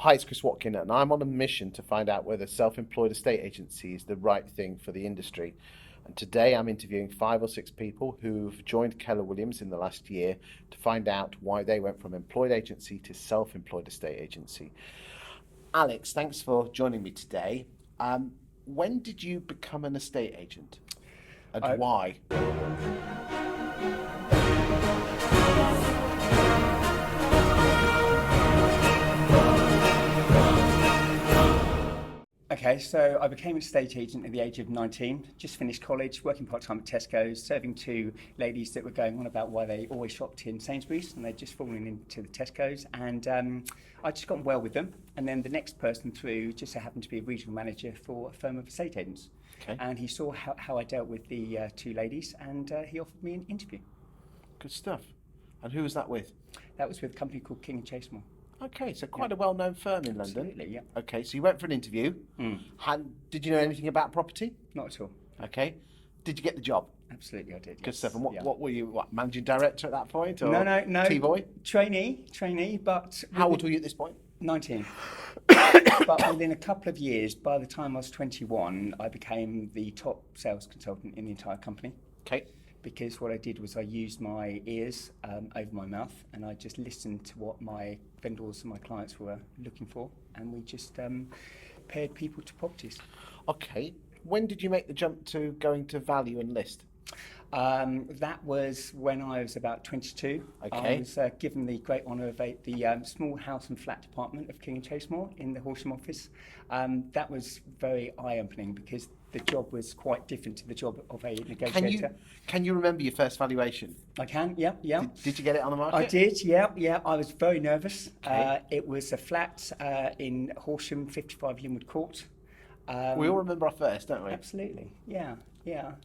Hi, it's Chris Watkin, and I'm on a mission to find out whether self-employed estate agency is the right thing for the industry. And today I'm interviewing 5 or 6 people who've joined Keller Williams in the last year to find out why they went from employed agency to self-employed estate agency. Alex, thanks for joining me today. When did you become an estate agent, and why? Okay, so I became an estate agent at the age of 19, just finished college, working part-time at Tesco's, serving 2 ladies that were going on about why they always shopped in Sainsbury's, and they'd just fallen into the Tesco's, and I just got on well with them. And then the next person through just so happened to be a regional manager for a firm of estate agents. Okay. And he saw how I dealt with the 2 ladies, and he offered me an interview. Good stuff. And who was that with? That was with a company called King & Chase. Okay, so quite a well-known firm in London. Absolutely, yeah. Okay, so you went for an interview. Did you know anything about property? Not at all. Okay. Did you get the job? Absolutely, I did. Good yes. stuff. And Yeah. what were you, managing director at that point? Or No. T-boy? Trainee, but... How old were you at this point? 19. But within a couple of years, by the time I was 21, I became the top sales consultant in the entire company. Okay. Because what I did was I used my ears over my mouth, and I just listened to what my vendors and my clients were looking for, and we just paired people to properties. Okay. When did you make the jump to going to value and list? That was when I was about 22. Okay. I was given the great honour of the small house and flat department of King & Chase in the Horsham office. That was very eye-opening because the job was quite different to the job of a negotiator. Can you remember your first valuation? I can, yeah. Did you get it on the market? I did, yeah. I was very nervous. Okay. It was a flat in Horsham, 55 Linwood Court. We all remember our first, don't we? Absolutely, yeah.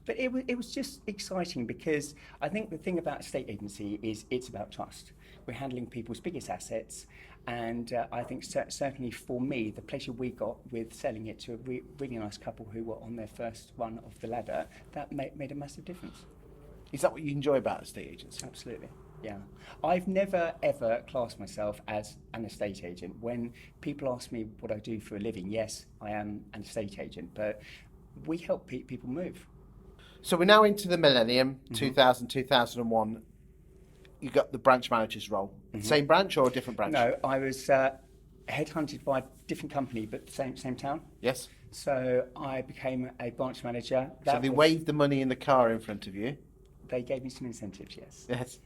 But it was just exciting because I think the thing about estate agency is it's about trust. We're handling people's biggest assets, and I think certainly for me, the pleasure we got with selling it to a really nice couple who were on their first run of the ladder, that made a massive difference. Is that what you enjoy about estate agency? Absolutely. Yeah. I've never ever classed myself as an estate agent. When people ask me what I do for a living, yes, I am an estate agent, but we help people move. So we're now into the millennium, 2000, 2001. You got the branch manager's role. Same branch or a different branch? No, I was headhunted by a different company, but the same town. Yes. So I became a branch manager. So they waved the money in the car in front of you? They gave me some incentives, yes. Yes.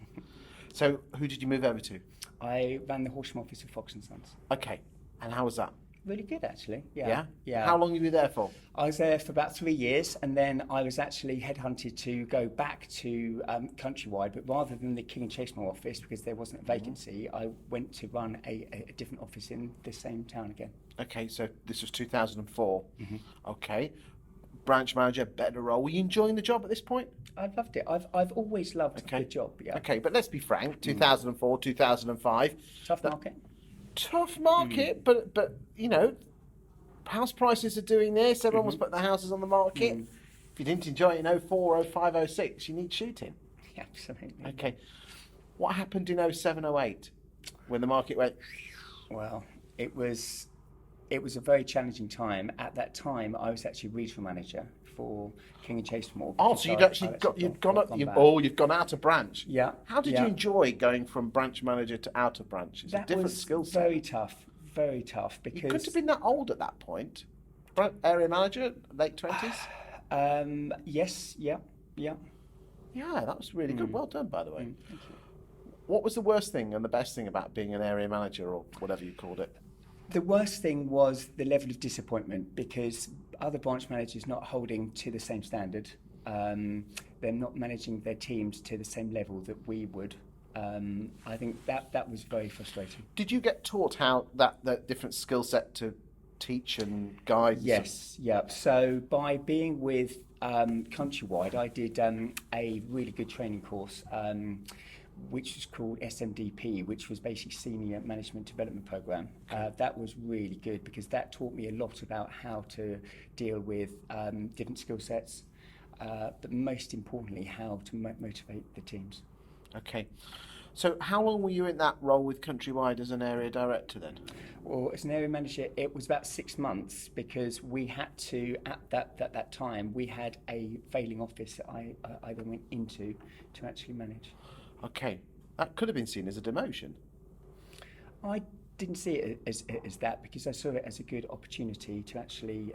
So who did you move over to? I ran the Horsham office of Fox & Sons. Okay. And how was that? Really good, actually. Yeah? Yeah. How long were you there for? I was there for about 3 years, and then I was actually headhunted to go back to Countrywide, but rather than the King & Chase office, because there wasn't a vacancy, I went to run a different office in the same town again. Okay, so this was 2004. Okay. Branch manager, better role. Were you enjoying the job at this point? I loved it. I've always loved the job. Yeah. Okay, but let's be frank. 2004, 2005. Tough market. But you know, house prices are doing this. Everyone was putting their houses on the market. If you didn't enjoy it in 04, 05, 06, you need shooting. Yeah, absolutely. Okay. What happened in 07, 08 when the market went? Well, it was a very challenging time. At that time, I was actually regional manager for King & Chase. Oh, so you've gone out of branch. Yeah. How did you enjoy going from branch manager to out of branch? It's a different skill set. Very tough. Because you couldn't have been that old at that point. Area manager, late 20s. Yes. Yeah. Yeah, that was really good. Well done, by the way. Thank you. What was the worst thing and the best thing about being an area manager, or whatever you called it? The worst thing was the level of disappointment, because other branch managers not holding to the same standard. They're not managing their teams to the same level that we would. I think that was very frustrating. Did you get taught how that different skill set to teach and guide? Yes, yeah. So by being with Countrywide, I did a really good training course, which was called SMDP, which was basically Senior Management Development Program. That was really good because that taught me a lot about how to deal with different skill sets, but most importantly, how to motivate the teams. Okay. So how long were you in that role with Countrywide as an area director then? Well, as an area manager, it was about 6 months because we had to, at that time, we had a failing office that I then went into to actually manage. Okay, that could have been seen as a demotion. I didn't see it as that because I saw it as a good opportunity to actually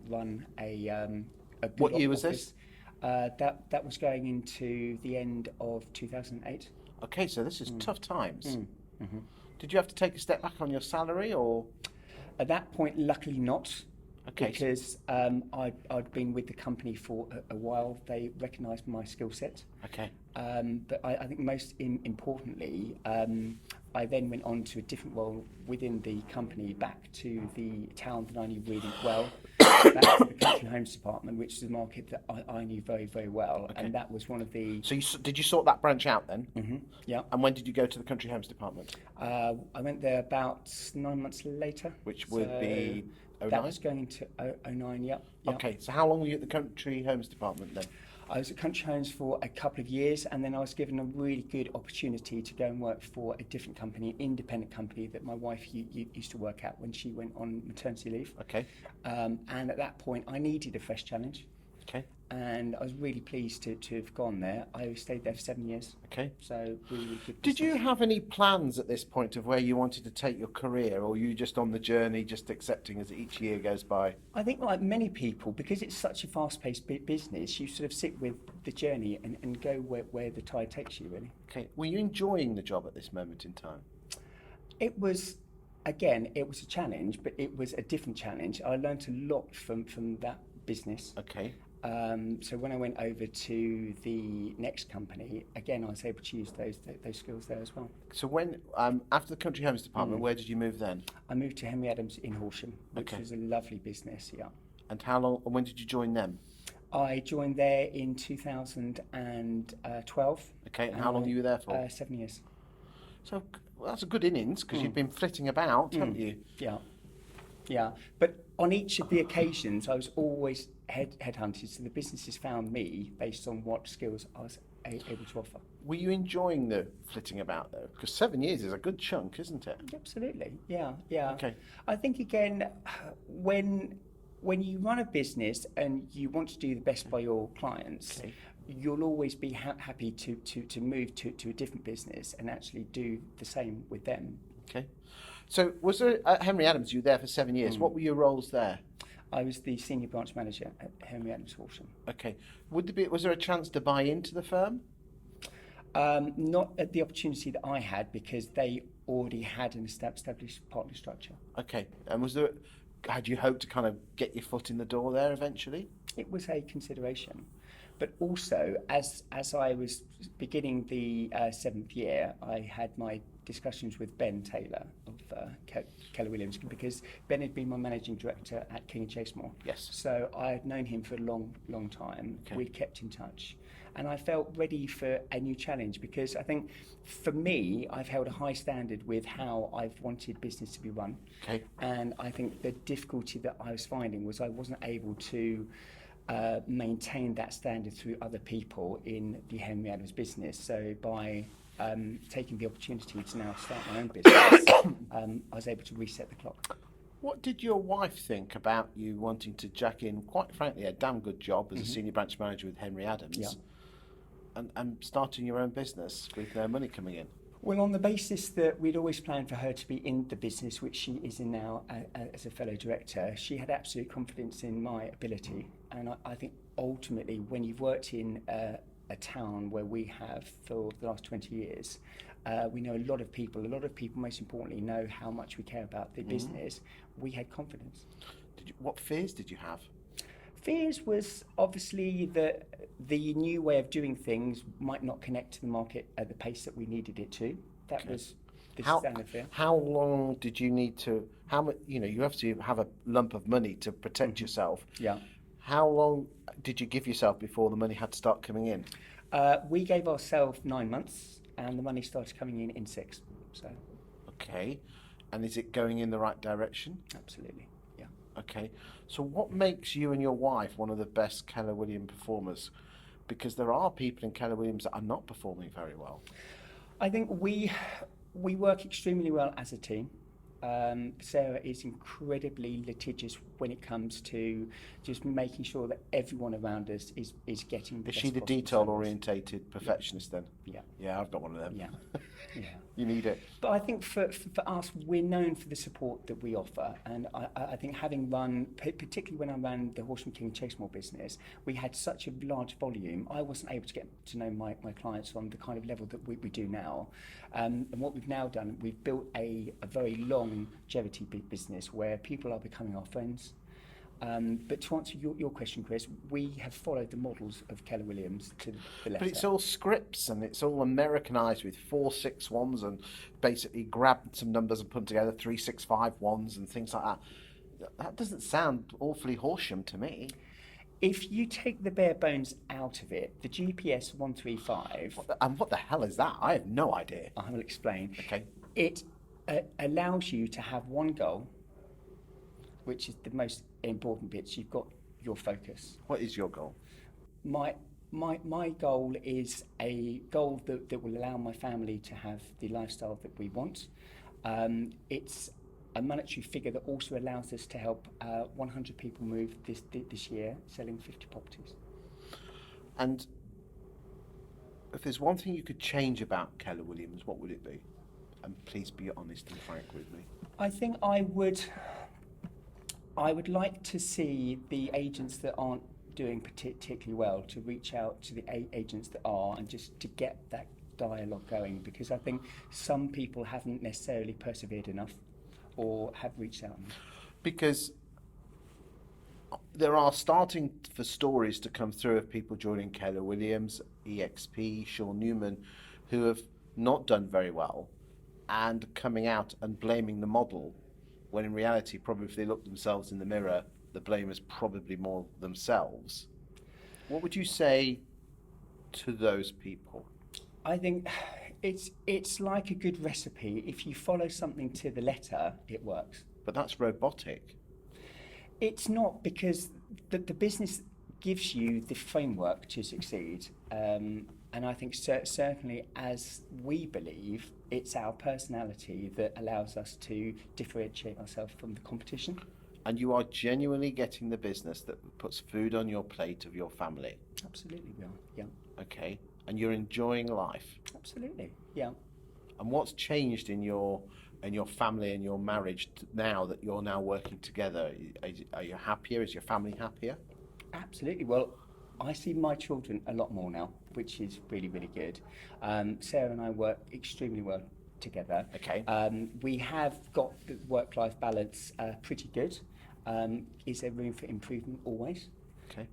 run a good What year was office. That was going into the end of 2008. Okay, so this is tough times. Mm-hmm. Did you have to take a step back on your salary, or? At that point, luckily not. Okay. Because I'd been with the company for a while. They recognised my skill set. Okay. But I think most importantly, I then went on to a different role within the company, back to the town that I knew really well, back to the Country Homes Department, which is a market that I knew very, very well. Okay. And that was one of the... So did you sort that branch out then? Mm-hmm, yeah. And when did you go to the Country Homes Department? I went there about 9 months later. Which would be 09? That was going into 09, yeah. Okay, so how long were you at the Country Homes Department then? I was at Country Homes for a couple of years, and then I was given a really good opportunity to go and work for a different company, independent company that my wife used to work at when she went on maternity leave. Okay. And at that point, I needed a fresh challenge. Okay. And I was really pleased to have gone there. I stayed there for 7 years. Okay. So really, really good. Did you have any plans at this point of where you wanted to take your career, or were you just on the journey, just accepting as each year goes by? I think like many people, because it's such a fast-paced business, you sort of sit with the journey and go where the tide takes you, really. Okay. Were you enjoying the job at this moment in time? It was, again, it was a challenge, but it was a different challenge. I learned a lot from that business. Okay. So when I went over to the next company, again, I was able to use those skills there as well. So when after the Country Homes Department, where did you move then? I moved to Henry Adams in Horsham, which was a lovely business, yeah. And how long? When did you join them? I joined there in 2012. Okay, and how long were you there for? 7 years. So that's a good innings, because you've been flitting about, haven't you? Yeah, yeah. But on each of the occasions, I was always headhunted, so the businesses found me based on what skills I was able to offer. Were you enjoying the flitting about though? Because 7 years is a good chunk, isn't it? Absolutely, yeah, yeah. Okay. I think again, when you run a business and you want to do the best by your clients, you'll always be happy to move to a different business and actually do the same with them. Okay. So was there at Henry Adams? You were there for 7 years. What were your roles there? I was the senior branch manager at Henry Adams Horsham. Okay. Was there a chance to buy into the firm? Not at the opportunity that I had, because they already had an established partner structure. Okay. And had you hoped to kind of get your foot in the door there eventually? It was a consideration. But also, as I was beginning the 7th year, I had my discussions with Ben Taylor of Keller Williams, because Ben had been my managing director at King and Chasemore. Yes. So I had known him for a long time. Okay. We kept in touch. And I felt ready for a new challenge, because I think for me, I've held a high standard with how I've wanted business to be run. Okay. And I think the difficulty that I was finding was I wasn't able to maintain that standard through other people in the Henry Adams business. So by taking the opportunity to now start my own business, I was able to reset the clock. What did your wife think about you wanting to jack in, quite frankly, a damn good job as a senior branch manager with Henry Adams, and starting your own business with no money coming in? Well, on the basis that we'd always planned for her to be in the business, which she is in now as a fellow director, she had absolute confidence in my ability. And I think ultimately, when you've worked in a town where we have for the last 20 years, we know a lot of people, most importantly, know how much we care about the business. We had confidence. What fears did you have? Fears was obviously that the new way of doing things might not connect to the market at the pace that we needed it to. That was the standard fear. How long did you need to? How much? You have to have a lump of money to protect yourself. Yeah. How long did you give yourself before the money had to start coming in? We gave ourselves 9 months, and the money started coming in 6. So. Okay, and is it going in the right direction? Absolutely. Yeah. Okay, so what makes you and your wife one of the best Keller Williams performers? Because there are people in Keller Williams that are not performing very well. I think we work extremely well as a team. Sarah is incredibly litigious when it comes to just making sure that everyone around us is getting the Is best she the possible detail service. orientated perfectionist then? Yeah, Yeah, I've got one of them. yeah, yeah. You need it. But I think for us, we're known for the support that we offer. And I think having run, particularly when I ran the Horsham King Chastemore business, we had such a large volume, I wasn't able to get to know my clients on the kind of level that we do now. And what we've now done, we've built a very longevity business where people are becoming our friends. But to answer your question, Chris, we have followed the models of Keller Williams to the letter. But it's all scripts and it's all Americanized with 4-6-1s and basically grabbed some numbers and put them together 3-6-5-1s and things like that. That doesn't sound awfully Horsham to me. If you take the bare bones out of it, the GPS 135... What the hell is that? I have no idea. I will explain. Okay. It allows you to have one goal, which is the most important bit. You've got your focus. What is your goal? My goal is a goal that will allow my family to have the lifestyle that we want. It's a monetary figure that also allows us to help 100 people move this year, selling 50 properties. And if there's one thing you could change about Keller Williams, what would it be? And please be honest and frank with me. I think I would like to see the agents that aren't doing particularly well to reach out to the agents that are, and just to get that dialogue going, because I think some people haven't necessarily persevered enough or have reached out enough. Because there are starting for stories to come through of people joining Keller Williams, EXP, Shaw Newman, who have not done very well and coming out and blaming the model, when in reality, probably if they look themselves in the mirror, the blame is probably more themselves. What would you say to those people? I think it's like a good recipe. If you follow something to the letter, it works. But that's robotic. It's not, because the business gives you the framework to succeed. And I think certainly, as we believe, it's our personality that allows us to differentiate ourselves from the competition. And you are genuinely getting the business that puts food on your plate of your family. Absolutely, we are. Yeah. Okay. And you're enjoying life. Absolutely. Yeah. And what's changed in your family and your marriage now that you're now working together? Are you happier? Is your family happier? Absolutely. Well, I see my children a lot more now, which is really, really good. Sarah and I work extremely well together. Okay. We have got the work-life balance pretty good. Is there room for improvement? Always. Okay.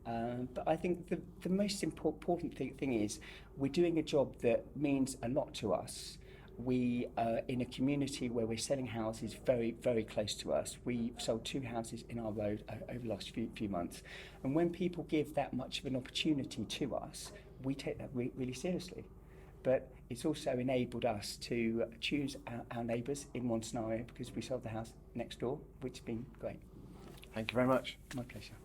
But I think the most important thing is we're doing a job that means a lot to us. We are in a community where we're selling houses very, very close to us. We sold 2 houses in our road over the last few months. And when people give that much of an opportunity to us, we take that really seriously. But it's also enabled us to choose our neighbours in one scenario, because we sold the house next door, which has been great. Thank you very much. My pleasure.